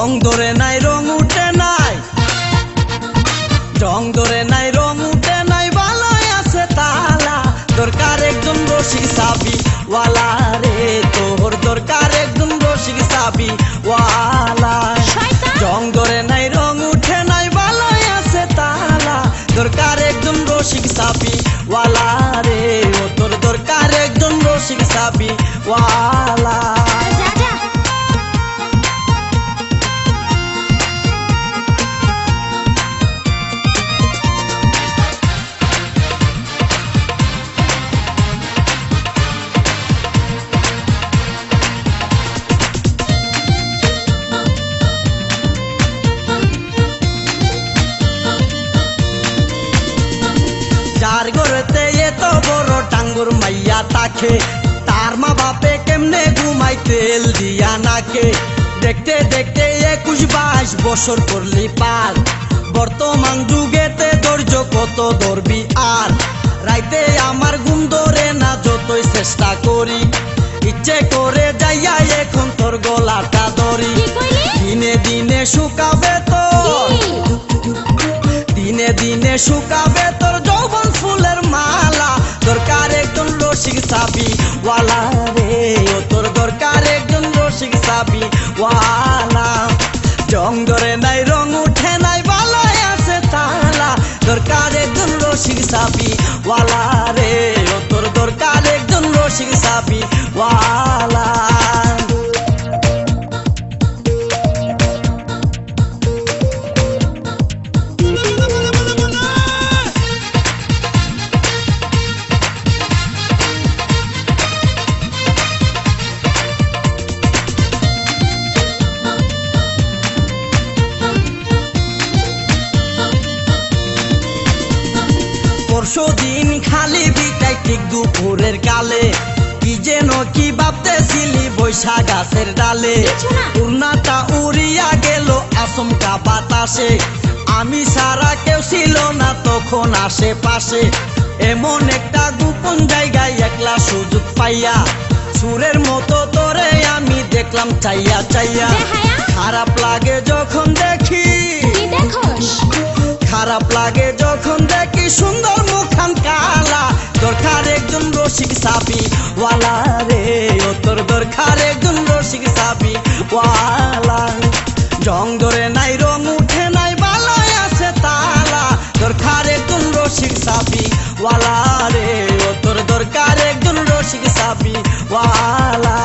রং ধরে নাই রং উঠে নাই, রং ধরে নাই রং উঠে নাই, ভালোই আছে তালা। দরকার একজন রসিক চাবি ওয়ালা রে, তোর দরকার একজন রসিক চাবি ওয়ালা। রং ধরে নাই রং উঠে নাই, ভালোই আছে তালা। দরকার একজন রসিক চাবি ওয়ালা রে, ও তোর দরকার একজন রসিক চাবি ওয়ালা। যার ঘরেতে এত বড় টাঙ্গুর মাইয়া তাকে, তার মা বাপে কেমনে ঘুমাই তেল দিয়া নাকে। দেখতে দেখতে 21-22 বছর করলি পার, বর্তমান যুগেতে ধৈর্য কত ধরবি আর। রাইতে আমার ঘুম ধরে না যতই চেষ্টা করি, ইচ্ছে করে যাইয়া এখন তোর গলাটা ধরি। দিনে দিনে শুকাবে তোর, দিনে দিনে শুকাবে তোর যৌবন ফুলের মালা। দরকার একজন রসিক চাবি ওয়ালা রে, ও তোর দরকার একজন রসিক চাবি ওয়ালা। রং ধরে নাই রং উঠে নাই, ভালোই আছে তালা। দরকার একজন রসিক চাবি ওয়ালা রে, ও তোর দরকার একজন রসিক চাবি ওয়ালা। পরশুদিন খালি বিটাই ঠিক দুপুরের কালে, কি যেন কি ভাবতেছিলি বৈশা গাছের ডালে। উড়নাটা উড়িয়া গেল আচমকা বাতাসে, আমি সারা কেউ ছিল না তখন আশেপাশে। এমন একটা গোপন জায়গায় একলা সুযোগ পাইয়া, সুরের মতো তোরে আমি দেখলাম চাইয়া চাইয়া। খারাপ লাগে যখন দেখি, খারাপ লাগে যখন দেখি সুন্দর মুখান কালা। দরকার একজন রসিক চাবি ওয়ালা রে, ও তোর দরকার একজন রসিক চাবি ওয়ালা। রং ধরে নাই রং উঠে নাই, ভালোই আছে তালা। দরকার একজন রসিক চাবি ওয়ালা রে, ও তোর দরকার একজন রসিক চাবি ওয়ালা।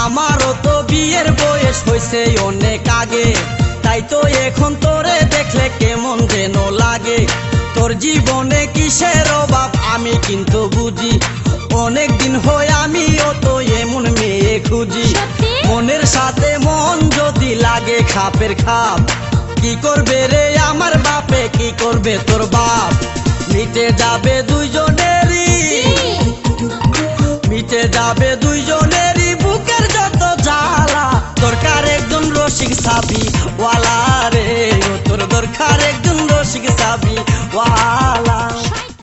আমারও তো বিয়ের বয়স হয়েছে অনেক আগে, তাই তো এখন তোরে দেখলে কেমন যেন লাগে। তোর জীবনে কিসের অভাব আমি কিন্তু বুঝি, অনেক দিন হয় আমিও তো এমন মেয়ে খুঁজি। মনের সাথে মন যদি লাগে খাপের খাপ, কি করবে রে আমার বাপে, কি করবে তোর বাপ। মিটে যাবে দুইজনেরই, মিটে যাবে দুইজনেরই বুকের যত জ্বালা। দরকার একজন রসিক চাবি ওয়ালা রে, ও তোর দরকার একজন রসিক চাবি ওয়ালা।